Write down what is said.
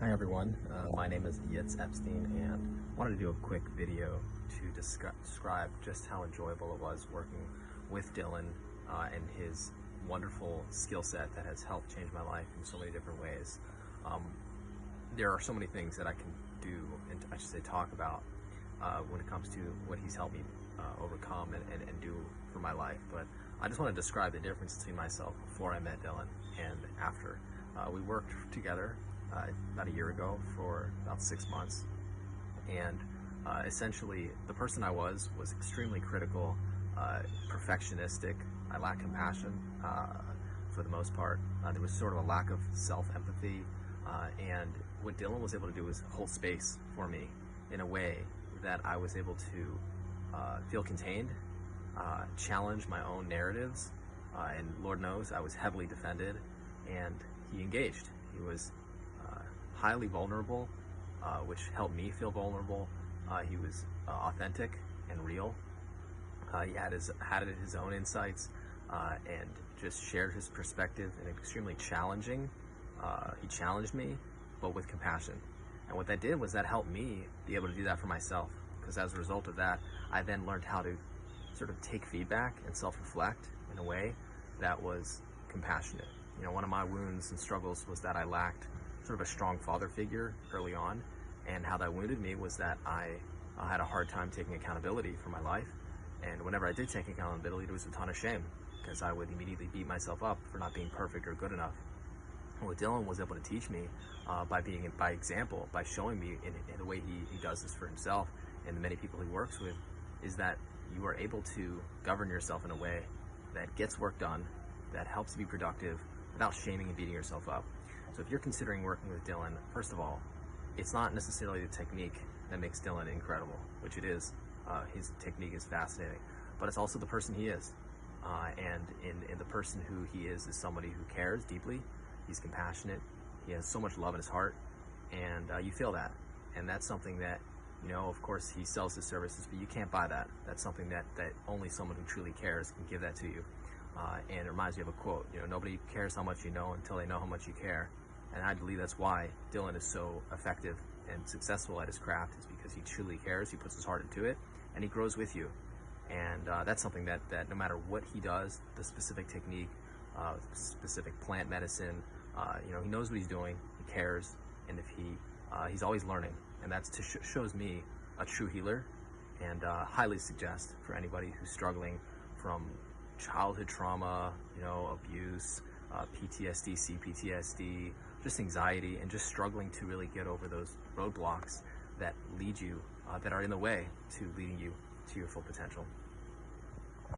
Hi everyone, my name is Yitz Epstein and I wanted to do a quick video to describe just how enjoyable it was working with Dylan and his wonderful skill set that has helped change my life in so many different ways. There are so many things that I can do, and I should say talk about when it comes to what he's helped me overcome and do for my life, but I just want to describe the difference between myself before I met Dylan and after. We worked together about a year ago for about 6 months, and essentially the person I was extremely critical, perfectionistic. I lacked compassion for the most part. There was sort of a lack of self-empathy, and what Dylan was able to do was hold space for me in a way that I was able to feel contained, challenge my own narratives, and Lord knows I was heavily defended, and he engaged. He was highly vulnerable, which helped me feel vulnerable. He was authentic and real. He had his own insights and just shared his perspective in extremely challenging. He challenged me, but with compassion. And what that did was that helped me be able to do that for myself, because as a result of that, I then learned how to sort of take feedback and self-reflect in a way that was compassionate. You know, one of my wounds and struggles was that I lacked sort of a strong father figure early on, and how that wounded me was that I had a hard time taking accountability for my life, and whenever I did take accountability, there was a ton of shame, because I would immediately beat myself up for not being perfect or good enough. And what Dylan was able to teach me by example, by showing me in the way he does this for himself and the many people he works with, is that you are able to govern yourself in a way that gets work done, that helps you be productive without shaming and beating yourself up. So if you're considering working with Dylan, first of all, it's not necessarily the technique that makes Dylan incredible, which it is. His technique is fascinating, but it's also the person he is. And in the person who he is somebody who cares deeply. He's compassionate. He has so much love in his heart, and you feel that. And that's something that, you know, of course he sells his services, but you can't buy that. That's something that only someone who truly cares can give that to you. And it reminds me of a quote, you know, nobody cares how much you know until they know how much you care. And I believe that's why Dylan is so effective and successful at his craft, is because he truly cares, he puts his heart into it, and he grows with you. And that's something that no matter what he does, the specific technique, specific plant medicine, you know, he knows what he's doing, he cares, and if he's always learning. And that's shows me a true healer, and highly suggest for anybody who's struggling from childhood trauma, you know, abuse, PTSD, CPTSD, just anxiety, and just struggling to really get over those roadblocks that lead you, that are in the way to leading you to your full potential.